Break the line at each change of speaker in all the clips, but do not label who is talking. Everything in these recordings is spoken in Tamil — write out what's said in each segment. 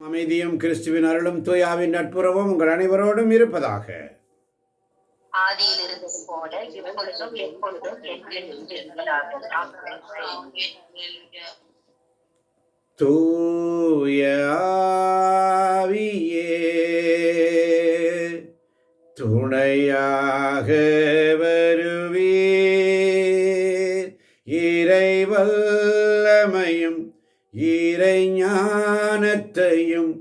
அமைதியும் கிறிஸ்துவின் அருளும் தூயாவின் நட்புறவும் உங்கள் அனைவரோடும் இருப்பதாக.
ஆதியில் இருந்தது போல இப்பொழுதும் எப்பொழுதும்
தூய ஆவியே துணையாக வருவீர், இறைவல்லமையும் இறை ஞானத்தையும்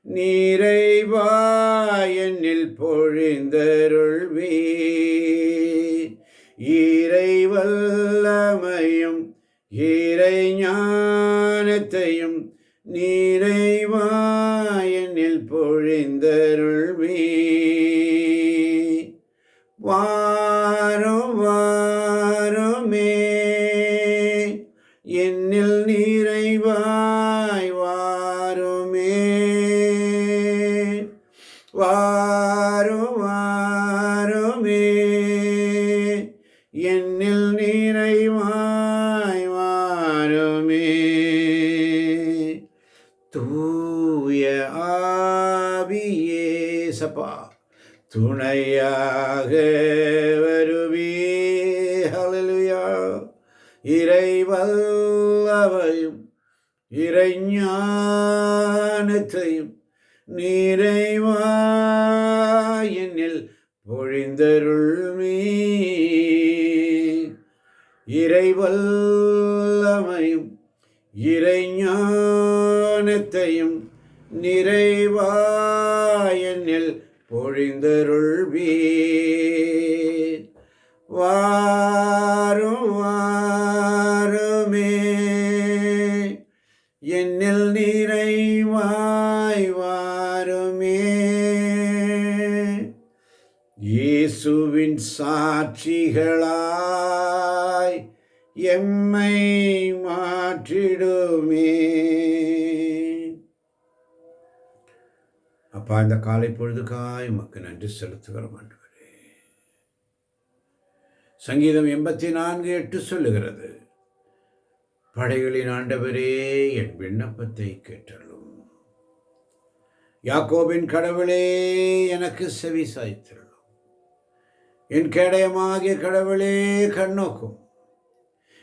நிறைவாய் என்னில் பொழிந்தருள்வீர். இறைவல்லமையும் இறை ஞானத்தையும் நிறைவாய் என்னில் பொழிந்தருள்வீர். வாரும் வாருமே என்னில் நிறைவாய் வாருமே. வாரும் வாருமே என்னில் நிறைவாய் வாருமே. தூய ஆவியே சபா துணையாக வருவே. ஹல்லேலூயா. இறைவல்லமையும் இறை ஞானத்தையும் நிறைவாய் என்னில் பொழிந்தருள்வீர். இறைவல்லமையும் இறை ஞானத்தையும் நிறைவாய் என்னில் பொழிந்தருள்வீர். வாரும் வாருமே என்னில் நிறைவாய் வாருமே. இயேசுவின் சாட்சிகளாய் எம்மை மாற்றிடுமே. அப்பா, இந்த காலை பொழுதுக்காய் உமக்கு நன்றி செலுத்துகிறோம் ஆண்டவரே. சங்கீதம் 84:8 சொல்லுகிறது, படைகளின் ஆண்டவரே என் விண்ணப்பத்தை கேட்டருளும். யாக்கோபின் கடவுளே எனக்கு செவி சாய்த்திருளும். என் கேடயமாகிய கடவுளே கண்ணோக்கும்.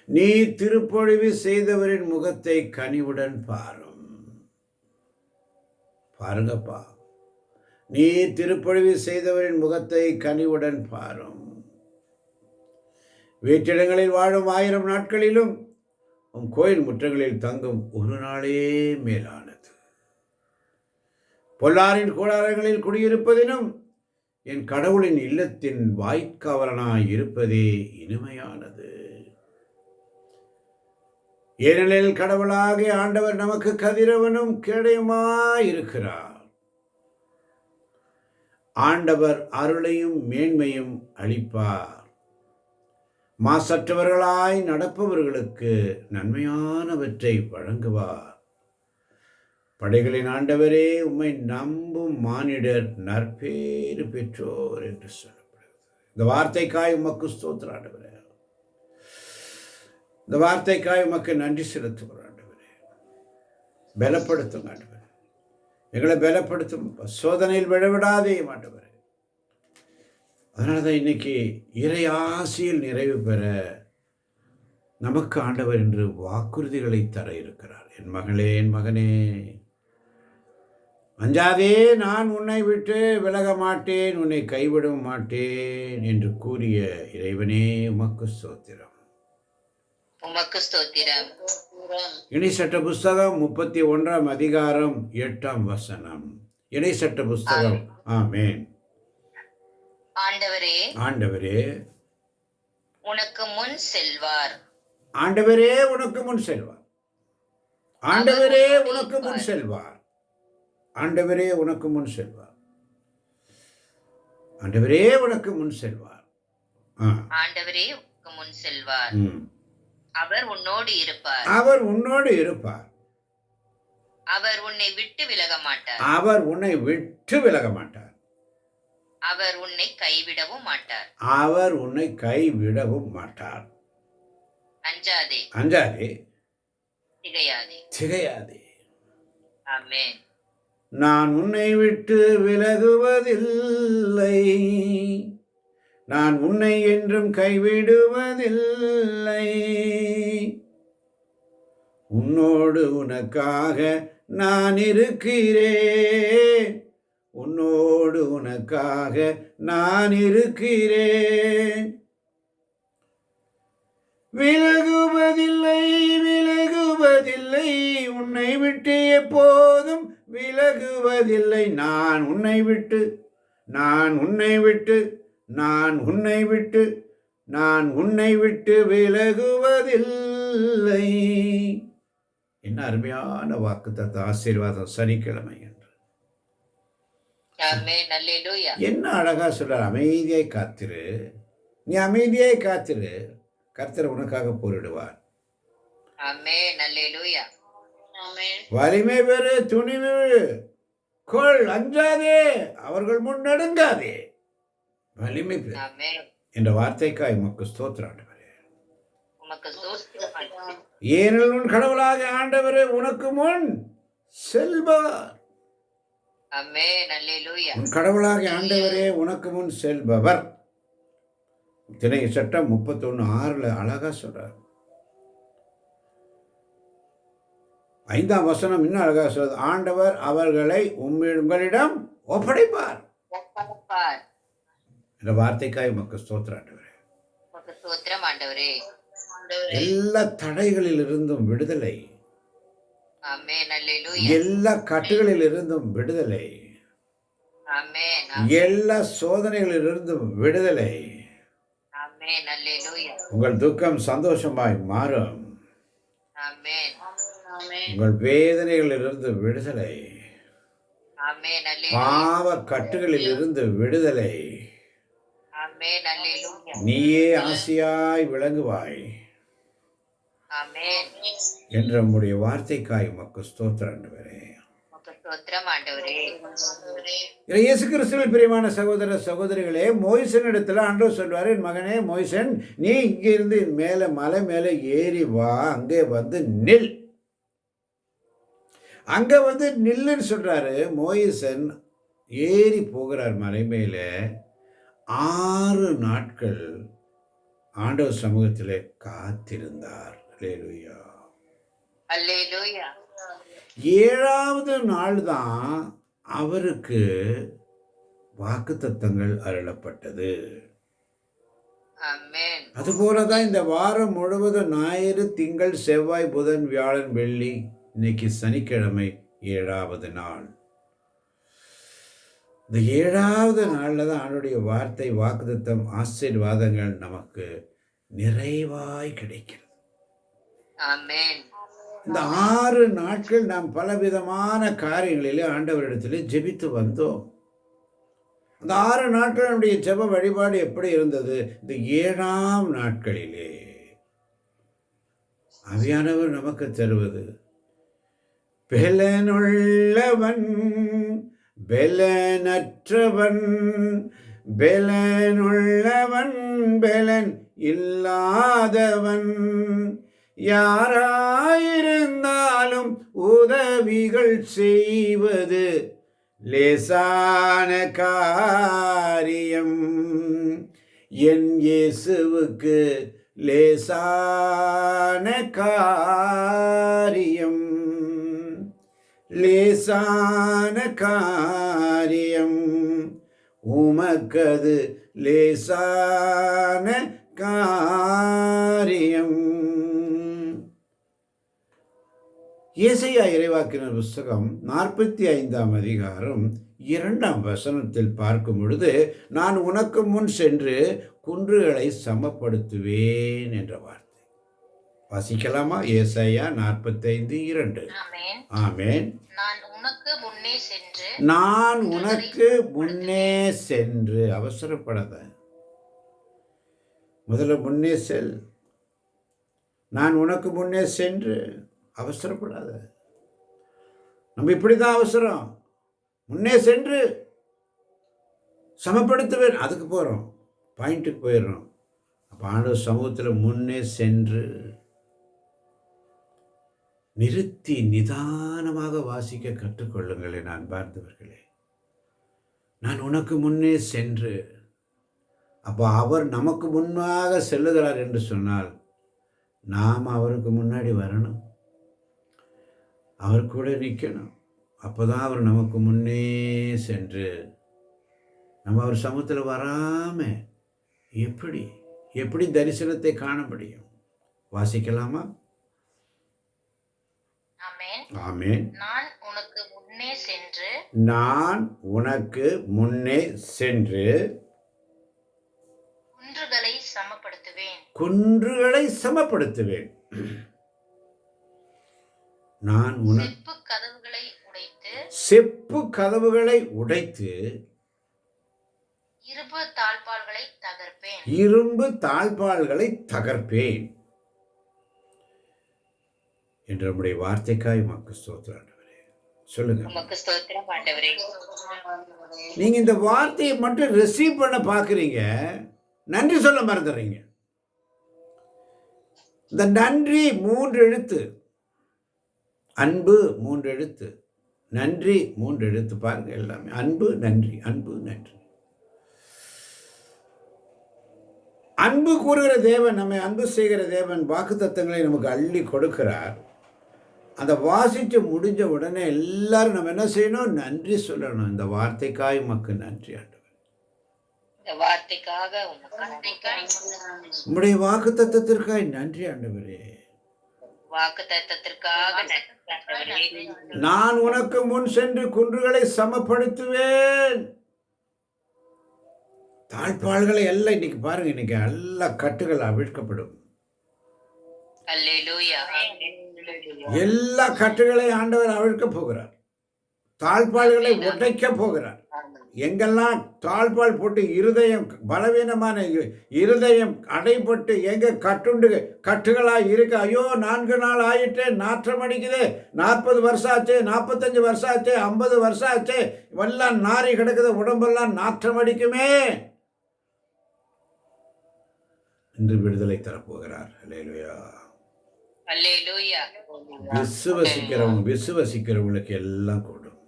நீ திருப்பொழிவு செய்தவரின் முகத்தை கனிவுடன் பாரும். பாருங்கப்பா, நீ திருப்பொழிவு செய்தவரின் முகத்தை கனிவுடன் பாரும். வீட்டிடங்களில் வாழும் 1000 நாட்களிலும் உம் கோயில் முற்றங்களில் தங்கும் ஒரு நாளே மேலானது. பொல்லாரின் கூடாரங்களில் குடியிருப்பதினும் என் கடவுளின் இல்லத்தின் வாய்க்காவலனாய் இருப்பதே இனிமையானது. ஏனெனில் கடவுளாகிய ஆண்டவர் நமக்கு கதிரவனும் கேடயமாயிருக்கிறார். ஆண்டவர் அருளையும் மேன்மையும் அளிப்பார். மாசற்றவர்களாய் நடப்பவர்களுக்கு நன்மையானவற்றை வழங்குவார். படைகளின் ஆண்டவரே, உம்மை நம்பும் மானிடர் நற்பேறு பெற்றோர் என்று சொல்லப்படுகிறது. இந்த வார்த்தைக்காய் உமக்கு ஸ்தோத்திரம் ஆண்டவரே. இந்த வார்த்தைக்காய் உமக்கு நன்றி செலுத்துகிறோம் ஆண்டவரே. பலப்படுத்தும் ஆண்டவரே, எங்களை பலப்படுத்தும். சோதனையில் விழவிடாதே ஆண்டவரே. அதனால தான் இன்னைக்கு இறை ஆசியில் நிறைவு பெற நமக்கு ஆண்டவர் என்று வாக்குறுதிகளை தர இருக்கிறார். என் மகளே, என் மகனே, அஞ்சாதே, நான் உன்னை விட்டு விலக மாட்டேன், உன்னை கைவிட மாட்டேன் என்று கூறிய இறைவனே உமக்கு ஸ்தோத்திரம்.
உமக்கு ஸ்தோத்திரம்.
இணைசட்ட புஸ்தகம் 31 அதிகாரம் 8 வசனம். இணைசட்ட புஸ்தகம். ஆமென்.
ஆண்டவரே,
ஆண்டவரே
உனக்கு முன் செல்வார்.
ஆண்டவரே உனக்கு முன் செல்வார். ஆண்டவரே உனக்கு முன் செல்வார். ஆண்டவரே உனக்கு முன் செல்வார். ஆண்டவரே உனக்கு முன் செல்வார்.
ஆண்டவரே உனக்கு முன் செல்வார். அவர் உன்னோடு இருப்பார்.
அவர் உன்னோடு இருப்பார்.
அவர் உன்னை விட்டு விலக மாட்டார்.
அவர் உன்னை விட்டு விலக மாட்டார்.
அவர் உன்னை கைவிடவும் மாட்டார்.
அவர் உன்னை கைவிடவும் மாட்டார்.
அஞ்சாதே,
அஞ்சாதே,
திகையாதே.
திகையாதே.
ஆமென்.
நான் உன்னை விட்டு விலகுவதில்லை, நான் உன்னை என்றும் கைவிடுவதில்லை. உன்னோடு உனக்காக நான் இருக்கிறேன், உன்னோடு உனக்காக நான் இருக்கிறேன். விலகுவதில்லை, விலகுவதில்லை, உன்னை விட்டு எப்போதும் விலகுவதில்லை. நான் உன்னை விட்டு, நான் உன்னை விட்டு, நான் உன்னை விட்டு, நான் உன்னை விட்டு விலகுவதில்லை. என்ன அருமையான வாக்குத்தத்த ஆசீர்வாதம் சனிக்கிழமை என்று.
ஆமென். அல்லேலூயா.
என்ன அழகா சொல்றார், அமைதியாய் காத்திரு, நீ அமைதியாய் காத்திரு, கர்த்தர் உனக்காக போரிடுவார்.
ஆமென். அல்லேலூயா. ஆமென்.
வலிமை பெறு, துணிவு கொள், அஞ்சாதே, அவர்கள் முன் நடுங்காதே. வலிமை பெறு
ஆமென்.
என்ற வார்த்தைக்காய் உமக்கு ஸ்தோத்திரம் ஆண்டவரே.
உமக்கு ஸ்தோத்திரம் ஆண்டவரே.
ஏனெனில் உன் கடவுளாக ஆண்டவரே உனக்கு முன் செல்பவர்.
ஆமென். அல்லேலூயா.
உன் கடவுளாக ஆண்டவரே உனக்கு முன் செல்பவர். திணை சட்டம் 31:6 அழகா சொல்றார். 5ஆம் வசனம் இன்னும் அழகா சொல்றது, ஆண்டவர் அவர்களை உங்களிடம் ஒப்படைப்பார்
ஒப்படைப்பார்.
என்ற வார்த்தைக்காய் உமக்கு ஸ்தோத்திரம் ஆண்டவரே.
உமக்கு ஸ்தோத்திரம் ஆண்டவரே.
எல்லா தடைகளில் இருந்தும் விடுதலை,
ஆமென். அல்லேலூயா.
எல்லா கட்டுகளில் இருந்தும் விடுதலை,
ஆமென்.
எல்லா சோதனைகளில் இருந்தும் விடுதலை.
ஆமென். அல்லேலூயா.
உங்கள் துக்கம் சந்தோஷமாய் மாறும்.
ஆமென். ஆமென்.
உங்கள் வேதனைகளில் இருந்து விடுதலை,
ஆமென். அல்லேலூயா.
பாவ கட்டுகளில் இருந்து விடுதலை.
ஆமென். அல்லேலூயா.
நீயே ஆசியாய் விளங்குவாய்
ஆமென்.
என்ற உம்முடைய வார்த்தைக்காய் உமக்கு ஸ்தோத்திரம் ஆண்டவரே.
உமக்கு ஸ்தோத்திரம் ஆண்டவரே.
இயேசு கிறிஸ்துவில் பிரியமான சகோதர சகோதரிகளே, மோய்சனிடத்துல ஆண்டவர் சொல்வார், என் மகனே மோய்சன், நீ இங்கிருந்து மேலே மலை மேலே ஏறி வா, அங்கே வந்து நில். அங்க வந்து நில்லுன்னு சொல்றாரு. மோய்சன் ஏறி போகிறார் மலை மேலே. 6 நாட்கள் ஆண்டவர் சமூகத்திலே காத்திருந்தார். அல்லேலூயா.
அல்லேலூயா.
7வது நாள் தான் அவருக்கு வாக்குத்தத்தங்கள் அருளப்பட்டது.
ஆமென்.
அதுபோலதான் இந்த வாரம் முழுவதும் ஞாயிறு, திங்கள், செவ்வாய், புதன், வியாழன், வெள்ளி, இன்னைக்கு சனிக்கிழமை 7வது நாள். இந்த 7வது நாளில் தான் ஆண்டவருடைய வார்த்தை, வாக்குத்தத்தம், ஆசீர்வாதங்கள் நமக்கு நிறைவாய் கிடைக்கிறது.
ஆமென்.
இந்த 6 நாட்கள் நாம் பலவிதமான காரியங்களிலே ஆண்டவரிடத்திலே ஜெபித்து வந்தோம். அந்த 6 நாட்கள் நம்முடைய ஜெப வழிபாடு எப்படி இருந்தது? இந்த 7ஆம் நாட்களிலே ஆவியானவர் நமக்கு தருவது, பெலனுள்ளவன் பெலனற்றவன், பெலனுள்ளவன் பெலன் இல்லாதவன், யாராயிருந்தாலும் உதவிகள் செய்வது லேசான காரியம். என் இயேசுவுக்கு லேசான காரியம், லேசான காரியம், உமக்கது லேசான காரியம். ஏசாயா இறைவாக்கினர் புஸ்தகம் 45ஆம் அதிகாரம் 2ஆம் வசனத்தில் பார்க்கும் பொழுது, நான் உனக்கு முன் சென்று குன்றுகளை சமப்படுத்துவேன் என்ற வார்த்தை வாசிக்கலாமா? ஏசாயா 45:2.
ஆமென்.
ஆமென்.
நான் உனக்கு முன்னே சென்று,
நான் உனக்கு முன்னே சென்று, அவசரப்படாத, முதல்ல முன்னே செல். நான் உனக்கு முன்னே சென்று, அவசரப்படாத. நம்ம இப்படிதான் அவசரம், முன்னே சென்று சமப்படுத்துவேன், அதுக்கு போகிறோம், பாயிண்ட்டுக்கு போயிடுறோம். அப்போ ஆண்டவர் சமூகத்தில் முன்னே சென்று நிறுத்தி நிதானமாக வாசிக்க கற்றுக்கொள்ளுங்களே அன்பார்ந்தவர்களே. நான் உனக்கு முன்னே சென்று, அப்போ அவர் நமக்கு முன்னாக செல்லுகிறார் என்று சொன்னால் நாம் அவருக்கு முன்னாடி வரணும், அவர் கூட நிற்கணும். அப்போதான் அவர் நமக்கு முன்னே சென்று, நம்ம அவர் சமூகத்தில் வராமல் எப்படி எப்படி தரிசனத்தை காண முடியும்? வாசிக்கலாமா? ஆமென்.
நான் உனக்கு முன்னே சென்று
நான் உனக்கு முன்னே சென்று
குன்றுகளை சமப்படுத்துவேன்.
குன்றுகளை சமப்படுத்துவேன். நான்
செப்பு கதவுகளை உடைத்து
செப்பு கதவுகளை உடைத்து
இரும்பு தாழ்பாள்களை தகர்ப்பேன்.
இரும்பு தாழ்பாள்களை தகர்ப்பேன் என்று நம்முடைய வார்த்தைக்காய் உமக்கு ஸ்தோத்திரம் ஆண்டவரே. சொல்லுங்க.
உமக்கு ஸ்தோத்திரம் ஆண்டவரே.
நீங்க இந்த வார்த்தையை மட்டும் ரிசீவ் பண்ண பார்க்குறீங்க, நன்றி சொல்ல மறந்துடுறீங்க. இந்த நன்றி 3 எழுத்து, அன்பு 3 எழுத்து, நன்றி 3 எழுத்து. பாருங்க, எல்லாமே அன்பு நன்றி, அன்பு நன்றி. அன்பு கூறுகிற தேவன், நம்மை அன்பு செய்கிற தேவன் வாக்குத்தத்தங்களை நமக்கு அள்ளி கொடுக்கிறார். அந்த வாசித்து முடிஞ்ச உடனே எல்லாரும் நம்ம என்ன செய்யணும்? நன்றி சொல்லணும். இந்த வார்த்தைக்காய் உமக்கு நன்றி ஆண்டவர். உம்முடைய வாக்குத்தத்தத்திற்காய் நன்றி ஆண்டவரே. நான் உனக்கு முன் சென்று குன்றுகளை சமப்படுத்துவேன். தாழ்பாள்களை எல்லாம் இன்னைக்கு பாருங்க, இன்னைக்கு எல்லா கட்டுகள் அவிழ்க்கப்படும். எல்லா கட்டுகளை ஆண்டவர் அவிழ்க்க போகிறார். தாழ்பாள்களை உடைக்க போகிறார். எங்கெல்லாம் தாழ்பால் போட்டு இருதயம் பலவீனமான இருதயம் அடைபட்டு எங்க கட்டுகளாக இருக்கு, ஐயோ 4 நாள் ஆயிட்டே, நாற்றம் அடிக்குது, 40 வருஷம் ஆச்சு, 45 வருஷம் ஆச்சு, 50 வருஷம் ஆச்சு, எல்லாம் நாரி கிடக்குது, உடம்பெல்லாம் நாற்றம் அடிக்குமே என்று விடுதலை தரப்போகிறார். அல்லேலூயா. விசுவசிக்கிறவங்களுக்கு எல்லாம் கூடும்.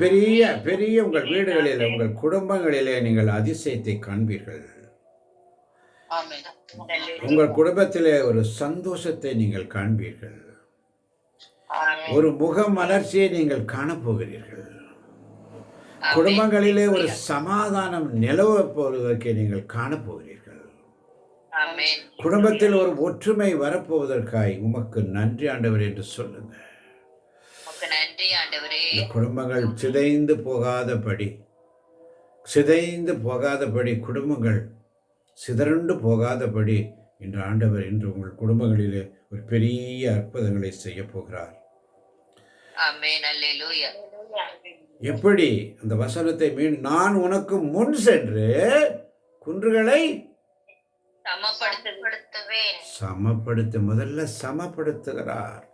பெரிய பெரிய உங்கள் வீடுகளில், உங்கள் குடும்பங்களிலே நீங்கள் அதிசயத்தை காண்பீர்கள். உங்கள் குடும்பத்திலே ஒரு சந்தோஷத்தை நீங்கள் காண்பீர்கள். ஒரு முக மலர்ச்சியை நீங்கள் காணப்போகிறீர்கள். குடும்பங்களிலே ஒரு சமாதானம் நிலவ போவதற்கு நீங்கள் காணப்போகிறீர்கள். குடும்பத்தில் ஒரு ஒற்றுமை வரப்போவதற்காய் உமக்கு நன்றி ஆண்டவர் என்று சொல்லுங்க. குடும்பங்கள் சிதைந்து போகாதபடி குடும்பங்கள் சிதறண்டு போகாதபடி இன்று ஆண்டவர் இன்று உங்கள் குடும்பங்களிலே ஒரு பெரிய அற்புதங்களை செய்ய போகிறார். எப்படி அந்த வசனத்தை நான் உனக்கு முன் சென்று குன்றுகளை முதல்ல சமப்படுத்துகிறார்.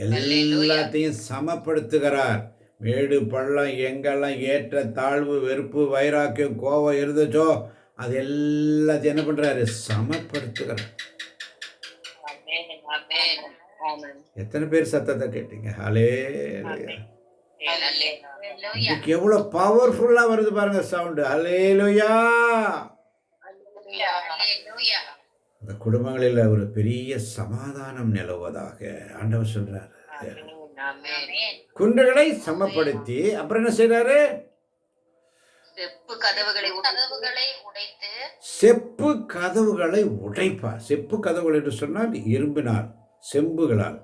எல்லாத்தையும் சமப்படுத்துகிறார். மேடு பள்ளம் எங்கெல்லாம் ஏற்ற தாழ்வு, வெறுப்பு, வைராக்கியம், கோபம் இருந்துச்சோ அது எல்லாத்தையும் என்ன பண்றாரு? சமப்படுத்துகிறார். எத்தனை பேர் சத்தத்தை கேட்டீங்க? ஹல்லேலூயா. எவ்வளவு பவர்ஃபுல்லா வருது பாருங்க சவுண்ட். ஹல்லேலூயா. அந்த குடும்பங்களில் ஒரு பெரிய சமாதானம் நிலவுவதாக ஆண்டவர் சொல்றாரு. குன்றுகளை சமப்படுத்தி அப்புறம் என்ன செய்யறாரு?
செப்பு கதவுகளை
உடைப்பார். செப்பு கதவுகள் என்று சொன்னால் இரும்பினால், செம்புகளால்,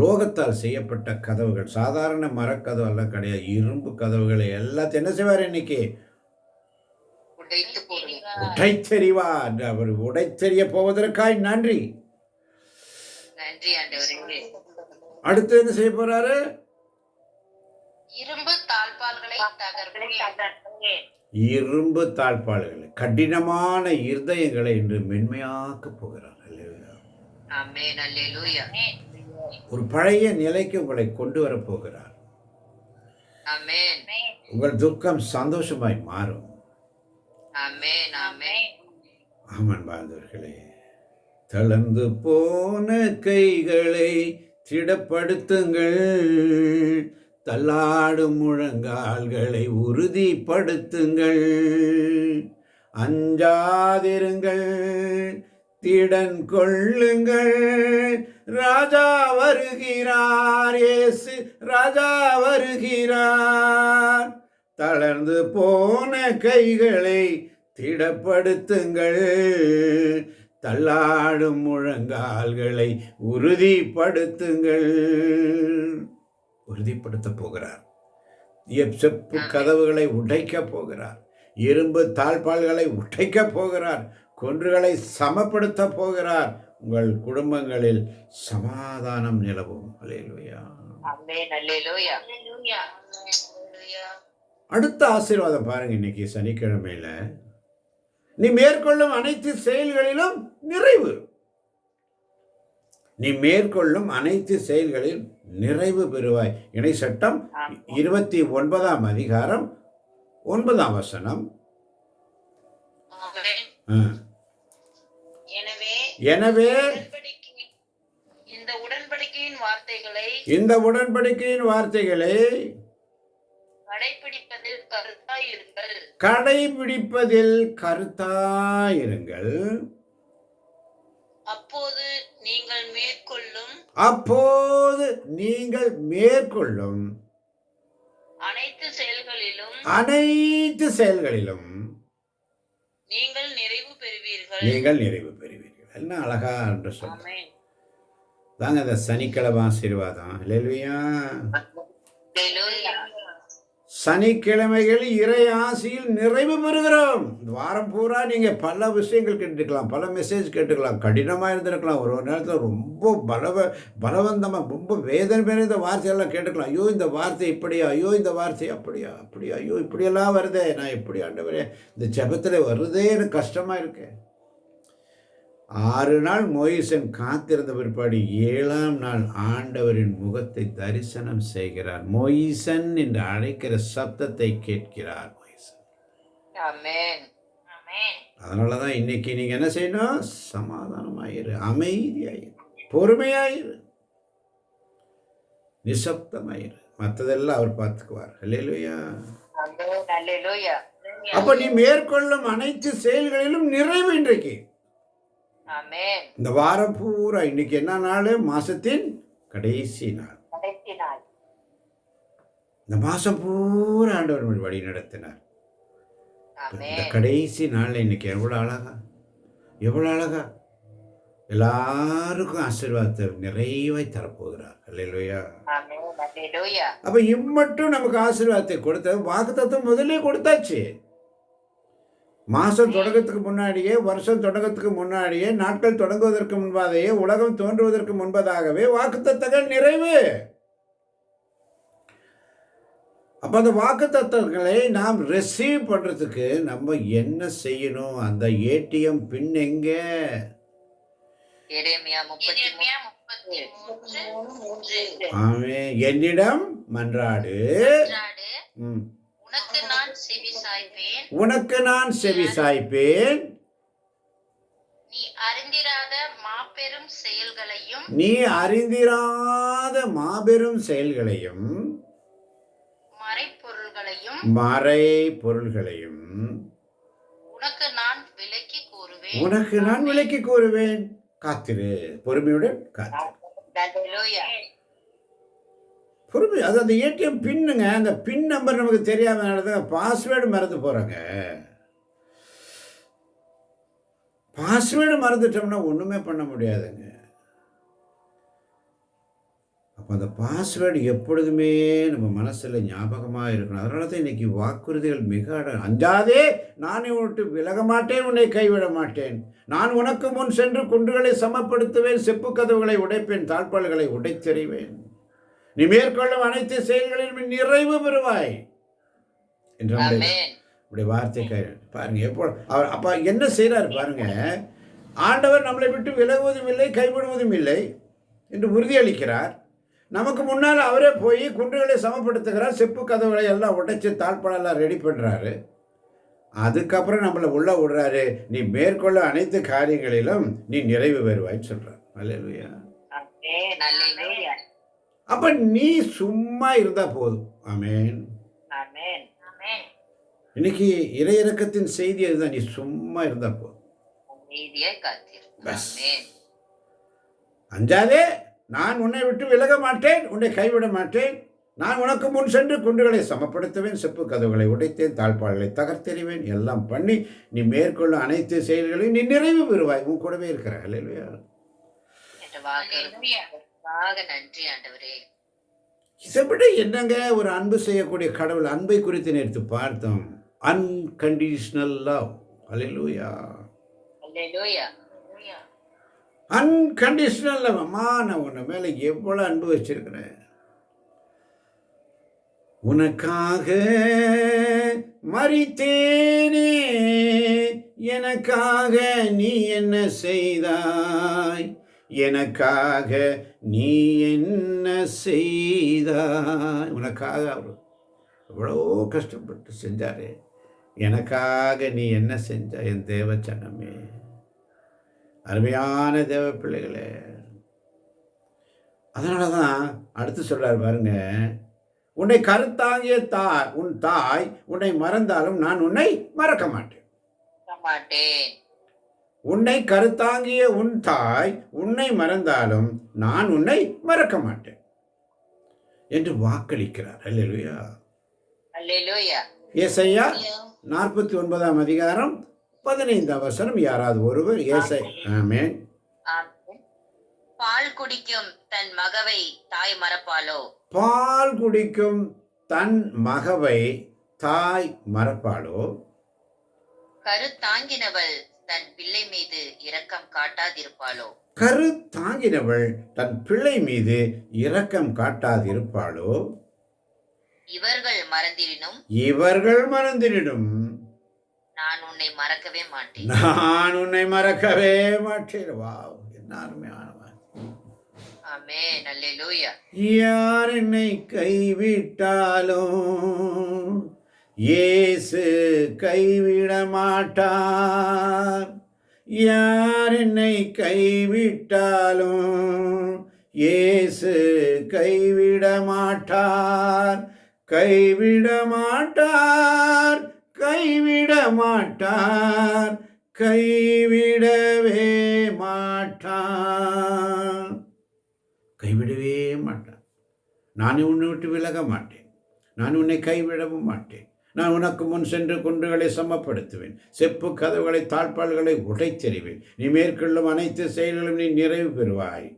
லோகத்தால் செய்யப்பட்ட கதவுகள். சாதாரண மரக்கதவு எல்லாம் கிடையாது. இரும்பு கதவுகளை எல்லாத்தையும் என்ன செய்வார்? இன்னைக்கு உடைத்தெறிவார். அவர் உடைத்தெறிய போவதற்காய் நன்றி. அடுத்து என்ன செய்ய போறாரு?
இரும்பு
தாழ்பாள்களை, கடினமான இருதயங்களை இன்று மென்மையாக்க போகிறார். ஒரு பழைய நிலைக்கு உங்களை கொண்டு வர போகிறார். உங்கள் துக்கம் சந்தோஷமாய் மாறும். ஆமான் பாந்தவர்களே, தளர்ந்து போன கைகளை திடப்படுத்துங்கள், தள்ளாடும் முழங்கால்களை உறுதிப்படுத்துங்கள், அஞ்சாதிருங்கள், திடன் கொள்ளுங்கள், ராஜா வருகிறார், இயேசு ராஜா வருகிறார். தளர்ந்து போன கைகளை திடப்படுத்துங்கள், தள்ளாடும் முழங்கால்களை உறுதிப்படுத்துங்கள். உறுதிப்படுத்த போகிறார். செப்பு கதவுகளை உடைக்க போகிறார். இரும்பு தாழ்பால்களை உடைக்க போகிறார். குன்றுகளை சமப்படுத்த போகிறார். உங்கள் குடும்பங்களில் சமாதானம் நிலவும். அல்லேலூயா. அடுத்த ஆசீர்வாதம் பாருங்க. இன்னைக்கு சனிக்கிழமையில நீ மேற்கொள்ளும் அனைத்து செயல்களிலும் நிறைவு. நீ மேற்கொள்ளும் அனைத்து செயல்களில் நிறைவு பெறுவாய். இணை சட்டம் 29ஆம் அதிகாரம் 9ஆம் வசனம். எனவே
இந்த உடன்படிக்கையின் வார்த்தைகளை
கடைபிடிப்பதில் கருத்தாயிருங்கள்.
அப்போது நீங்கள் மேற்கொள்ளும் அனைத்து செயல்களிலும் நீங்கள் நிறைவு பெறுவீர்கள். என்ன அழகா என்று சொல்ல தாங்க இந்த சனிக்கிழமை ஆசீர்வாதம். அல்லேலூயா. சனிக்கிழமைகள் இறை ஆசியில் நிறைவு பெறுகிறோம். வாரம் பூரா நீங்கள் பல விஷயங்கள் கேட்டுக்கலாம், பல மெசேஜ் கேட்டுக்கலாம், கடினமாக இருந்திருக்கலாம், ஒரு நேரத்தில் ரொம்ப பலவந்தமாக ரொம்ப வேதனை நிறைந்த வார்த்தையெல்லாம் கேட்டுக்கலாம். ஐயோ இந்த வார்த்தை இப்படியா, ஐயோ இந்த வார்த்தை அப்படியா, ஐயோ இப்படியெல்லாம் வருதே, நான் எப்படி ஆண்டவரே இந்த ஜெபத்தில் வருதே, எனக்கு கஷ்டமாக இருக்கு. 6 நாள் மோயிசன் காத்திருந்த பிற்பாடு 7ஆம் நாள் ஆண்டவரின் முகத்தை தரிசனம் செய்கிறார். மோயிசன் என்று அழைக்கிற சப்தத்தை கேட்கிறார் மோயிசன். அதனாலதான் இன்னைக்கு நீங்க என்ன செய்யணும்? சமாதானமாயிரு, அமைதியாயிரு, பொறுமையாயிரு, நிசப்தமாயிரு. மற்றதெல்லாம் அவர் பார்த்துக்குவார். அல்லேலூயா. அப்ப நீ மேற்கொள்ளும் அனைத்து செயல்களிலும் நிறைவு இன்றைக்கு. இந்த வாரம் பூரா இன்னைக்கு என்ன நாள்? மாசத்தின் கடைசி நாள். இந்த மாசம் பூரா ஆண்டவர் வழி நடத்தினார். இந்த கடைசி நாள் இன்னைக்கு எவ்வளவு அழகா எல்லாருக்கும் ஆசீர்வாதத்தை நிறைவாய் தரப்போகிறார். அல்லேலூயா. அப்ப இம்மட்டும் நமக்கு ஆசீர்வாதத்தை கொடுத்த வாக்குத்தத்தம் முதலே கொடுத்தாச்சு. மாதம் தொடக்கத்துக்கு முன்னாடியே, வருஷம் தொடக்கத்துக்கு முன்னாடியே, நாட்கள் தொடங்குவதற்கு முன்பாகவே, உலகம் தோன்றுவதற்கு முன்பதாகவே வாக்குத்தத்தங்கள் நிறைவு. அப்போ அந்த வாக்குத்தத்தங்களை நாம் ரிசீவ் பண்ணுறதுக்கு நம்ம என்ன செய்யணும்? அந்த ஏடிஎம் பின் எங்க? என்னிடம் மன்றாடு, உனக்கு நான் செவி சாய்ப்பேன். நீ அறிந்திராத மாபெரும் செயல்களையும் மறைபொருள்களையும் உனக்கு நான் விலக்கி கூறுவேன். காத்திரு, பொறுமையுடன் காத்திரு. பொறுமை. அது அந்த ஏடிஎம் பின்னுங்க. அந்த பின் நம்பர் நமக்கு தெரியாம பாஸ்வேர்டு மறந்து போறாங்க. பாஸ்வேர்டு மறந்துட்டோம்னா ஒண்ணுமே பண்ண முடியாதுங்க. அப்போ அந்த பாஸ்வேர்டு எப்பொழுதுமே நம்ம மனசுல ஞாபகமாக இருக்கணும். அதனால தான் இன்னைக்கு வாக்குறுதிகள் மிக அஞ்சாதே, நான் உன்னை விலக மாட்டேன், உன்னை கைவிட மாட்டேன், நான் உனக்கு முன் சென்று குன்றுகளை சமப்படுத்துவேன், செப்பு கதவுகளை உடைப்பேன், தாழ்பால்களை உடைத்தெறிவேன், நீ மேற்கொள்ளும் அனைத்து செயல்களிலும் நிறைவு பெறுவாய் என்ற வார்த்தை பாருங்க. எப்போ அவர் அப்பா என்ன செய்யறாரு பாருங்க. ஆண்டவர் நம்மளை விட்டு விலகுவதும் இல்லை, கைவிடுவதும் இல்லை என்று உறுதியளிக்கிறார். நமக்கு முன்னால் அவரே போய் குன்றுகளை சமப்படுத்துகிறார், செப்பு கதவுகளை எல்லாம் உடைச்சு தாழ்பாலெல்லாம் ரெடி பண்றாரு. அதுக்கப்புறம் நம்மளை உள்ள விடுறாரு. நீ மேற்கொள்ள அனைத்து காரியங்களிலும் நீ நிறைவு பெறுவாய்ன்னு சொல்றார். அல்லேலூயா.
ஆமென். அல்லேலூயா.
அப்ப நீ சும்மா இருந்தா போதும். ஆமென்.
ஆமென். ஆமென்.
இன்னைக்கு இறையிறக்கத்தின் செய்தி அதுதான். நீ சும்மா இருந்தா போதும்.
அமைதியாய் காத்தீர்.
பஸ்.
ஆமென்.
அஞ்சாதே, நான் உன்னை விட்டு விலக மாட்டேன், உன்னை கைவிட மாட்டேன். நான் உனக்கு முன் சென்று குண்டுகளை சமப்படுத்துவேன், செப்பு கதவுகளை உடைத்தேன், தாழ்பாள்களை தகர்த்தெறிவேன். எல்லாம் பண்ணி நீ மேற்கொள்ளும் அனைத்து செயல்களையும் நீ நிறைவு பெறுவாய். உன் கூடவே இருக்கிற. அல்லேலூயா.
என்ற வாக்குறுதிக்காக நன்றி ஆண்டவரே.
இதை விட என்னங்க ஒரு அன்பு செய்யக்கூடிய கடவுள். அன்பை குறித்து நேற்று பார்த்தோம். Unconditional love. Hallelujah.
Hallelujah.
Unconditional love. அம்மா, நான் உன்னை மேல எவ்வளவு அன்பு வச்சிருக்கிறேன். உனக்காக மரித்தேனே, எனக்காக நீ என்ன செய்தாய், எனக்காக நீ என்ன செய்தாய். உனக்காக அவர் எவ்வளோ கஷ்டப்பட்டு செஞ்சாரு. எனக்காக நீ என்ன செஞ்ச என் தேவச்சனமே. அருமையான தேவ பிள்ளைகளே, அதனால தான் அடுத்து சொல்றாரு பாருங்க, உன்னை கருத்தாங்கிய உன் தாய் உன்னை மறந்தாலும் நான் உன்னை மறக்க மாட்டேன். உன்னை கருத்தாங்கிய உன் தாய் உன்னை மறந்தாலும் நான் உன்னை மறக்க மாட்டேன் என்று வாக்களிக்கிறார். அல்லேலூயா.
அல்லேலூயா.
ஏசாயா 49ஆம் அதிகாரம் 15ஆம் வசனம். யாராவது ஒருவர் ஆமென்.
பால் குடிக்கும் தன் மகவை தாய் மறப்பாளோ?
பால் குடிக்கும் தன் மகவை தாய் மறப்பாளோ?
கருத்தாங்கினவள் தன் பிள்ளை மீது இரக்கம் காட்டாதிருப்பாளோ?
கருத்தாங்கினவள் தன் பிள்ளை மீது இரக்கம் காட்டாதிருப்பாளோ?
இவர்கள் மறந்திடினும்
நான் உன்னை மறக்கவே மாட்டேன். வாவ், என்ன அருமையான.
ஆமென். அல்லேலூயா.
யார் என்னை கைவிட்டாலும் இயேசு கைவிட மாட்டார். யார் என்னை கைவிட்டாலும் இயேசு கைவிட மாட்டார். கைவிட மாட்டார், கைவிட மாட்டார், கைவிடவே மாட்டார். கைவிடவே மாட்டார். நான் உன்னை விட்டு விலக மாட்டேன். நான் உன்னை கைவிடவும் மாட்டேன். நான் உனக்கு முன் சென்று குன்றுகளை சமப்படுத்துவேன், செப்பு கதவுகளை தாழ்பாள்களை உடைத்தெறிவேன். நீ மேற்கொள்ளும் அனைத்து செயல்களும் நீ நிறைவு பெறுவாய்.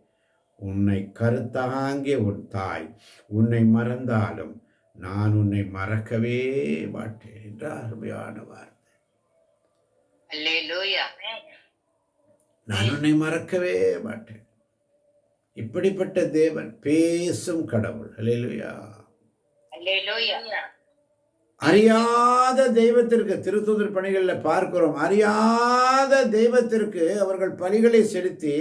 உன்னை கருத்தாங்கிய உன் தாய் உன்னை மறந்தாலும் நான் உன்னை மறக்கவே மாட்டேன் என்ற அருமையான வார்த்தை.
அல்லேலூயா.
நான் உன்னை மறக்கவே மாட்டேன். இப்படிப்பட்ட தேவன், பேசும் கடவுள். அல்லேலூயா.
அல்லேலூயா.
அறியாத தெய்வத்திற்கு திருத்தூதர் பணிகளில் பார்க்கிறோம். அறியாத தெய்வத்திற்கு அவர்கள் பலிகளை செலுத்தி,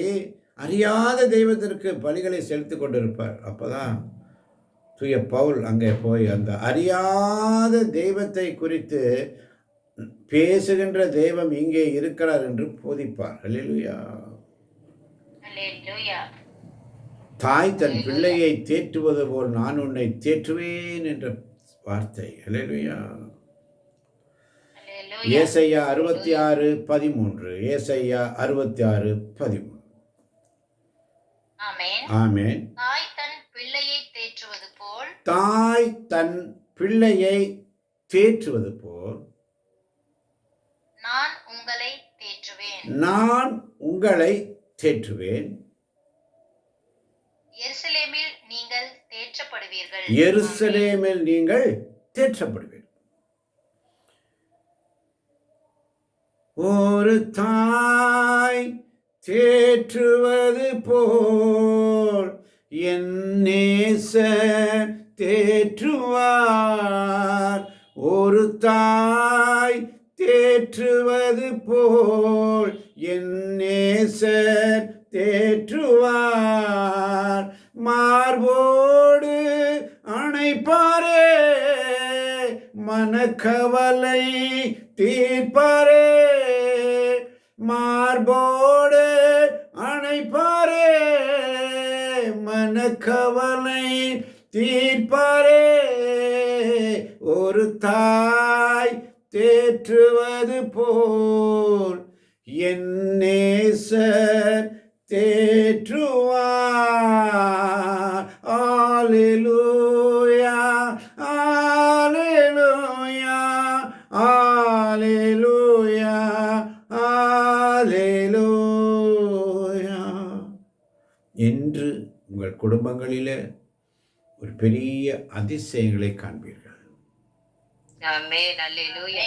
அறியாத தெய்வத்திற்கு பலிகளை செலுத்தி கொண்டிருப்பார். அப்பதான் தூய பவுல் அங்கே போய் அந்த அறியாத தெய்வத்தை குறித்து பேசுகின்ற தெய்வம் இங்கே இருக்கிறார் என்று போதிப்பார். அல்லேலூயா.
அல்லேலூயா.
தாய் தன் பிள்ளையை தேற்றுவது போல் நான் உன்னை தேற்றுவேன் என்ற வார்த்தை. அல்லேலூயா. ஏசாயா 66:13. ஏசாயா 66:13. ஆமென்.
தாய் தன் பிள்ளையை தேற்றுவது போல்,
தாய் தன் பிள்ளையை தேற்றுவது போல்
நான் உங்களை தேற்றுவேன்.
நான் உங்களை தேற்றுவேன்.
எருசலேமில் நீங்கள் தேற்றப்படுவீர்கள்.
எருசலேமில் நீங்கள் தேற்றப்படுவீர்கள். ஒரு தாய் தேற்றுவது போல் என் நேசர் தேற்றுவார். ஒரு தாய் தேற்றுவது போல் என் நேசர் தேற்றுவார். மார்போடு அணைப்பாரே, மனக்கவலை தீர்ப்பாரே, மார்போடு அணைப்பாரே, மனக்கவலை தீர்ப்பாரே, ஒரு தாய் தேற்றுவது போல் என் நேசர் தேற்றுவார். அல்லேலூயா, அல்லேலூயா, அல்லேலூயா, அல்லேலூயா. என்று உங்கள் குடும்பங்களிலே ஒரு பெரிய அதிசயங்களை காண்பீர்கள்.
ஆமென். அல்லேலூயா.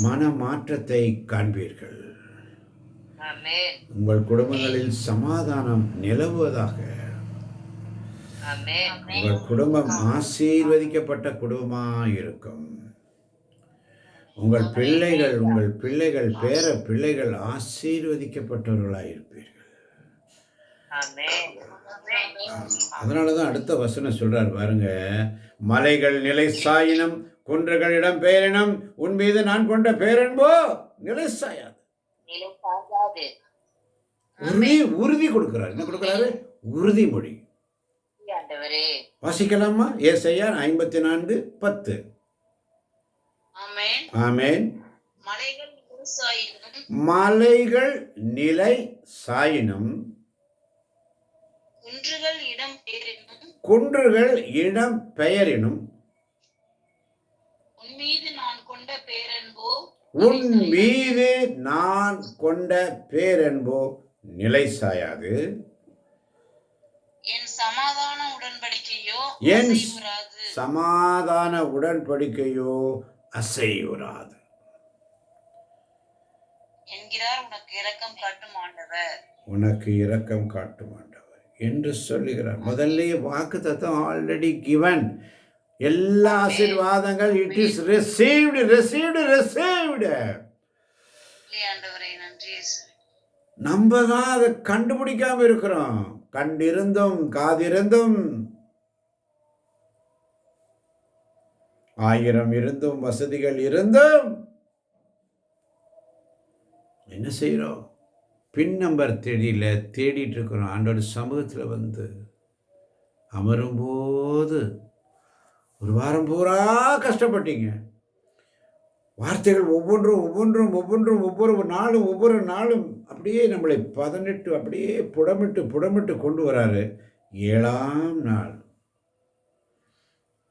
மன மாற்றத்தை காண்பீர்கள்.
ஆமென்.
உங்கள் குடும்பங்களில் சமாதானம் நிலவுவதாக.
ஆமென்.
உங்கள் குடும்பம் ஆசீர்வதிக்கப்பட்ட குடும்பமாக இருக்கும். உங்கள் பிள்ளைகள் பேர பிள்ளைகள் ஆசீர்வதிக்கப்பட்டவர்களாக இருப்பீர்கள்.
ஆமென்.
அதனால தான் அடுத்த வசனம் சொல்றார் பாருங்க, மலைகள் நிலை சாயினும் குன்றுகள் இடம் பெயரினும் உன் மீது நான் கொண்ட பேரன்போ நிலை சாயாது.
நிலைக்காகாது.
உறுதி கொடுக்கிறார். என்ன கொடுக்கிறாரு? உறுதிமொழி.
ஆண்டவரே.
வாசிக்கலாமா? ஏசாயா 54:10.
ஆமென்.
ஆமென்.
மலைகள் நிலை சாயினும்
மலைகள் நிலை சாயினும்
குன்றுகள் இடம் பெயரினும்
குன்றுகள் இடம் பெயரினும்
உன் மீது நான் கொண்ட பேரன்போ
உன் மீது நான் கொண்ட பேரன்போ நிலை சாயாது.
என் சமாதான உடன்படிக்கையோ
என்
அசைவுறாது.
சமாதான உடன்படிக்கையோ அசைவுறாது
என்கிறார் உனக்கு இரக்கம் காட்டும் ஆண்டவர்.
உனக்கு இரக்கம் காட்டும் ஆண்டவர் என்று சொல்லுகிறார். முதல்ல வாக்குத்தத்தம் ஆல்ரெடி கிவன். எல்லா ஆசீர்வாதங்கள் it is received received received.
ஆண்டவரே நன்றி இயேசுவே.
நம்ம தான் அதை கண்டுபிடிக்காம இருக்கிறோம். கண்டிருந்தும் காதிருந்தும் 1000 இருந்தும் வசதிகள் இருந்தும் என்ன செய்கிறோம்? பின் நம்பர் தேடிட்டு இருக்கிறோம். ஆண்டோட சமூகத்தில் வந்து அமரும்போது ஒரு வாரம் பூரா கஷ்டப்பட்டீங்க. வார்த்தைகள் ஒவ்வொரு நாளும் அப்படியே நம்மளை பதனிட்டு அப்படியே புடமிட்டு கொண்டு வராரு. 7ஆம் நாள்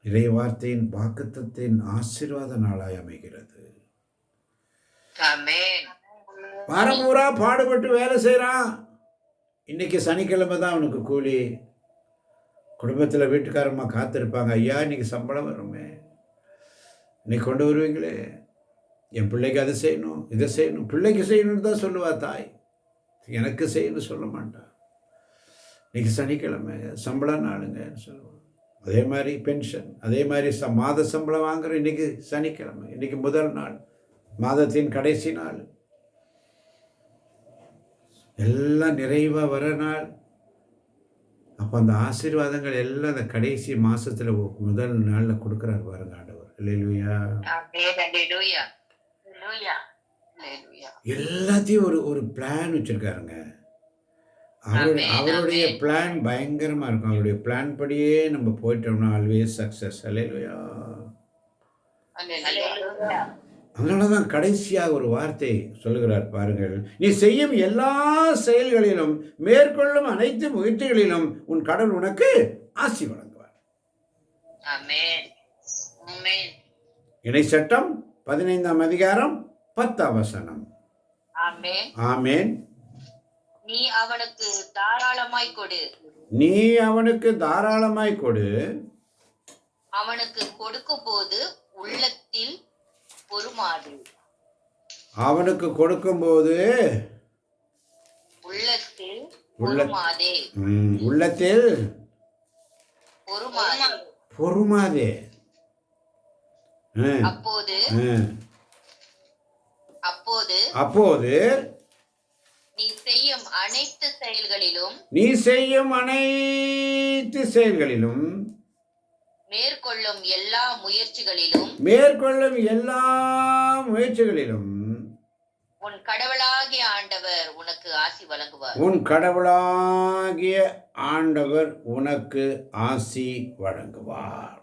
இறை வார்த்தையின் வாக்குத்தத்தின் ஆசீர்வாத நாளாய் அமைகிறது.
ஆமென்.
வாரம் பூரா பாடுபட்டு வேலை செய்கிறான். இன்னைக்கு சனிக்கிழமை தான் அவனுக்கு கூலி. குடும்பத்தில் வீட்டுக்காரம்மா காத்திருப்பாங்க, ஐயா இன்னைக்கு சம்பளம் வருமே, இன்னைக்கு கொண்டு வருவீங்களே, என் பிள்ளைக்கு அதை செய்யணும் இதை செய்யணும். பிள்ளைக்கு செய்யணும்னு தான் சொல்லுவா தாய், எனக்கு செய்யணும்னு சொல்ல மாட்டான். இன்னைக்கு சனிக்கிழமை சம்பளம் நாளுங்கன்னு சொல்லுவான். அதே மாதிரி பென்ஷன், அதே மாதிரி மாத சம்பளம் வாங்குற இன்னைக்கு சனிக்கிழமை, இன்னைக்கு முதல் நாள், மாதத்தின் கடைசி நாள், எல்லாம் நிறைவாக வர நாள். அப்போ அந்த ஆசீர்வாதங்கள் எல்லாம் அந்த கடைசி மாசத்துல முதல் நாளில் கொடுக்குறாரு பாருங்க ஆண்டவர். அல்லேலூயா. எல்லாத்தையும் ஒரு பிளான் வச்சிருக்காருங்க. அவருடைய பிளான் பயங்கரமா இருக்கும். அவருடைய பிளான் படியே நம்ம போயிட்டோம்னா ஆல்வேஸ் சக்சஸ். அல்லேலூயா. அதனாலதான் கடைசியாக ஒரு வார்த்தை சொல்லுகிறார் பாருங்கள், நீ செய்யும் எல்லா செயல்களிலும் மேற்கொள்ளும் அனைத்து முயற்சிகளிலும் உன் கடவுள் உனக்கு ஆசி வழங்குவார். இணை சட்டம் 15ஆம் அதிகாரம் 10ஆம் வசனம். ஆமென்.
நீ அவனுக்கு தாராளமாய் கொடு.
நீ அவனுக்கு தாராளமாய் கொடு.
அவனுக்கு கொடுக்கும் போது உள்ளத்தில் பொறுமாது.
அவனுக்கு கொடுக்கும்போது
உள்ளத்தில் பொறுமாதே.
உள்ளத்தில் பொறுமாதே. அப்போது
நீ செய்யும் அனைத்து செயல்களிலும் மேற்கொள்ளும் எல்லா முயற்சிகளிலும்
மேற்கொள்ளும் எல்லா முயற்சிகளிலும்
உன் கடவுளாகிய ஆண்டவர் உனக்கு ஆசி வழங்குவார்.
உன் கடவுளாகிய ஆண்டவர் உனக்கு ஆசி வழங்குவார்.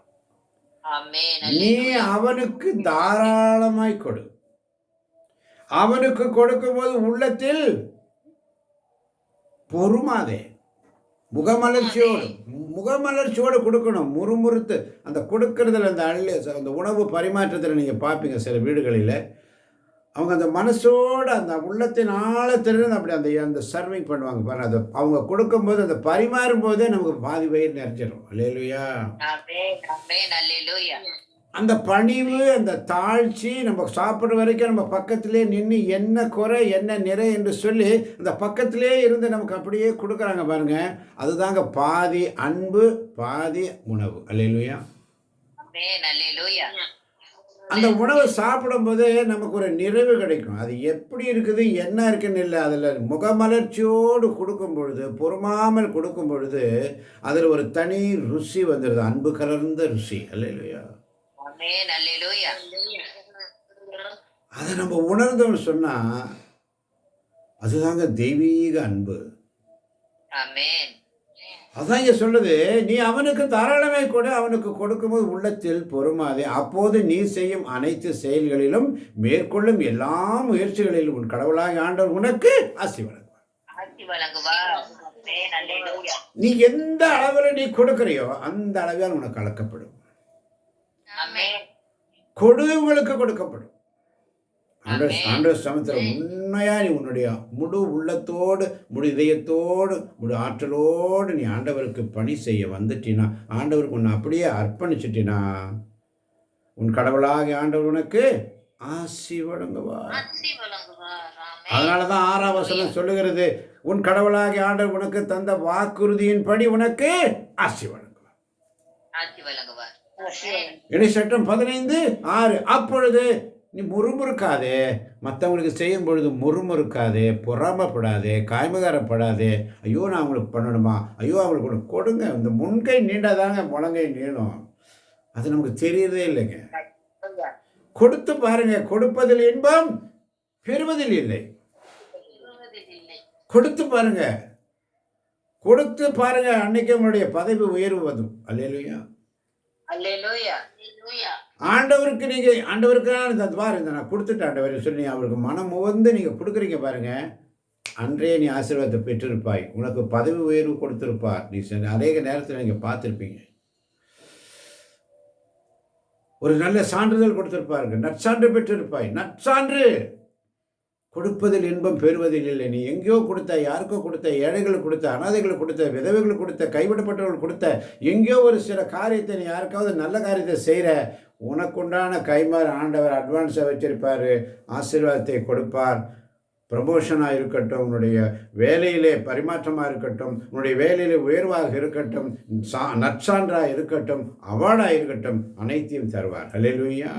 ஆமென்.
நீ
அல்லேலூயா.
அவனுக்கு தாராளமாய் கொடு. அவனுக்கு கொடுக்கும்போது உள்ளத்தில் பொறுமாதே, முகமலர்ச்சியோடு கொடுக்கணும். முறுமுறுத்து அந்த கொடுக்கறதுல அந்த உணவு பரிமாற்றத்தில் நீங்கள் பார்ப்பீங்க சில வீடுகளில் அவங்க அந்த மனசோடு அந்த உள்ளத்தின் ஆழத்திலிருந்து அப்படி அந்த சர்விங் பண்ணுவாங்க பாருங்க. அதை அவங்க கொடுக்கும்போது அந்த பரிமாறும் போதே நமக்கு பாதி வயிறு நிறைச்சிடும். அல்லேலூயா.
ஆமென். ஆமென். அல்லேலூயா.
அந்த பணிவு, அந்த தாழ்ச்சி, நம்ம சாப்பிட்ற வரைக்கும் நம்ம பக்கத்திலே நின்று என்ன குறை என்ன நிறை என்று சொல்லி அந்த பக்கத்திலே இருந்து நமக்கு அப்படியே கொடுக்குறாங்க பாருங்க. அதுதாங்க பாதி அன்பு பாதி உணவு. அல்லேலூயா.
ஆமென். அல்லேலூயா.
அந்த உணவை சாப்பிடும்போது நமக்கு ஒரு நிறைவு கிடைக்கும். அது எப்படி இருக்குது என்ன இருக்குன்னு இல்லை, அதில் முகமலர்ச்சியோடு கொடுக்கும் பொழுது, பொறுமாமல் கொடுக்கும் பொழுது அதில் ஒரு தனி ருசி வந்துடுது, அன்பு கலர்ந்த ருசி. அல்லேலூயா.
ஆமென். அல்லேலூயா.
அதை நம்ம உணர்ந்தோம்னு சொன்னால் அதுதாங்க தெய்வீக அன்பு.
ஆமென்.
அதான் இங்கே சொல்லுது, நீ அவனுக்கு தாராளமே கூட, அவனுக்கு கொடுக்கும்போது உள்ளத்தில் பொறுமாதே, அப்போது நீ செய்யும் அனைத்து செயல்களிலும் மேற்கொள்ளும் எல்லா முயற்சிகளிலும் உன் கடவுளாக ஆண்டவர் உனக்கு ஆசி வழங்குவார்.
ஆசி வழங்குவார். ஆமென். அல்லேலூயா.
நீ எந்த அளவில் நீ கொடுக்குறியோ அந்த அளவில் உனக்கு அளக்கப்படும்.
ஆமென்.
கொடுவங்களுக்கு கொடுக்கப்படும். ஆண்டவர் சமத்தில் உண்மையா நீ உன்னுடைய முழு உள்ளத்தோடு, முழு இதயத்தோடு, முழு ஆற்றலோடு நீ ஆண்டவருக்கு பணி செய்ய வந்துட்டினா, ஆண்டவருக்கு உன்னை அப்படியே அர்ப்பணிச்சிட்டினா, உன் கடவுளாக ஆண்டவர் உனக்கு ஆசி வழங்குவார்.
ஆசி வழங்குவார். ஆமென்.
அதனாலதான் 6ஆம் வசனம் சொல்லுகிறது, உன் கடவுளாகிய ஆண்டவர் உனக்கு தந்த வாக்குறுதியின்படி உனக்கு ஆசி வழங்குவார்.
ஆசி வழங்குவார்.
இணைச்சட்டம் 15:6. அப்பொழுது நீ முறுமுறுக்காதே, மற்றவங்களுக்கு செய்யும் பொழுது முறுமுறுக்காதே, பொறாமப்படாதே, காய்மகாரப்படாதே. ஐயோ நான் அவங்களுக்கு பண்ணணுமா, ஐயோ அவங்களுக்கு ஒன்று கொடுங்க. இந்த முன்கை நீண்டாதாங்க முழங்கை நீளும். அது நமக்கு தெரியறதே இல்லைங்க. கொடுத்து பாருங்க, கொடுப்பதில் இன்பம் பெறுவதில் இல்லை. கொடுத்து பாருங்க, கொடுத்து பாருங்க, அன்னைக்கு உங்களுடைய பதவி உயர்வு வரும். அல்லேலூயா.
அல்லேலூயா.
ஆண்டவருக்கு நீங்கள் ஆண்டவருக்கான இந்த பாருங்க நான் கொடுத்துட்டேன் ஆண்டவர் சொல்லி அவருக்கு மனம் உவந்து நீங்கள் கொடுக்குறீங்க பாருங்க, அன்றே நீ ஆசீர்வாதத்தை பெற்றிருப்பாய். உனக்கு பதவி உயர்வு கொடுத்திருப்பார். நீ அநேக நேரத்தில் நீங்கள் பார்த்துருப்பீங்க. ஒரு நல்ல சான்றிதழ் கொடுத்திருப்பார்கள், நற்சான்று பெற்றிருப்பாய். நற்சான்று. கொடுப்பதில் இன்பம் பெறுவதில் இல்லை. நீ எங்கேயோ கொடுத்த, யாருக்கோ கொடுத்த, ஏழைகளுக்கு கொடுத்த, அனாதைகளுக்கு கொடுத்த, விதவைகளுக்கு கொடுத்த, கைவிடப்பட்டவர்கள் கொடுத்த, எங்கேயோ ஒரு சில காரியத்தை நீ யாருக்காவது நல்ல காரியத்தை செய்கிற, உனக்குண்டான கைமாறு ஆண்டவர் அட்வான்ஸாக வச்சிருப்பார். ஆசீர்வாதத்தை கொடுப்பார். ப்ரமோஷனாக இருக்கட்டும், உன்னுடைய வேலையிலே பரிமாற்றமாக இருக்கட்டும், உன்னுடைய வேலையிலே உயர்வாக இருக்கட்டும், நற்சான்றாக இருக்கட்டும், அவார்டாக இருக்கட்டும், அனைத்தையும் தருவார். அல்லேலூயா.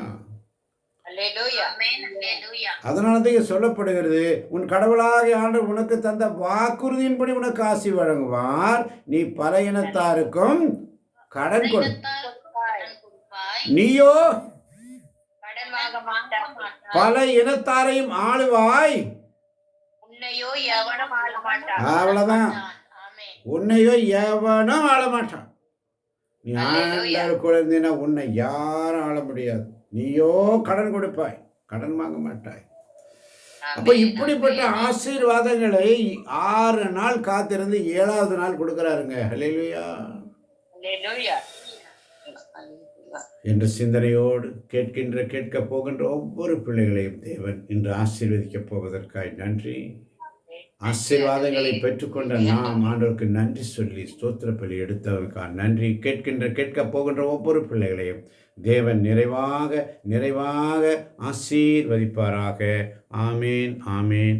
அதனால தான் சொல்லப்படுகிறது, உன் கடவுளாகிய ஆண்டவர் உனக்கு தந்த வாக்குறுதியின்படி உனக்கு ஆசி வழங்குவார். நீ பல இனத்தாருக்கும் கடன் கொடு, நீயோ பல இனத்தாரையும் ஆளுவாய். அவ்வளவுதான், உன்னையோ எவனும் ஆள மாட்டான். நீ ஆண்டவர் கூட இருந்தீன்னா உன்னை யாரும் ஆள முடியாது. நீயோ கடன் கொடுப்பாய், கடன் வாங்க மாட்டாய். அப்ப இப்படிப்பட்ட ஆசீர்வாதங்களை 6 நாள் காத்திருந்து 7வது நாள் கொடுக்கிறாருங்க. அல்லேலூயா. என்ற சிந்தனையோடு கேட்க போகின்ற ஒவ்வொரு பிள்ளைகளையும் தேவன் இன்று ஆசீர்வதிக்கப் போவதற்காய் நன்றி. ஆசீர்வாதங்களை பெற்றுக்கொண்ட நாம் ஆண்டவருக்கு நன்றி சொல்லி ஸ்தோத்திர பலி எடுத்தவருக்காக நன்றி. கேட்க போகின்ற ஒவ்வொரு பிள்ளைகளையும் தேவன் நிறைவாக ஆசீர்வதிப்பாராக. ஆமேன், ஆமேன், ஆமேன்.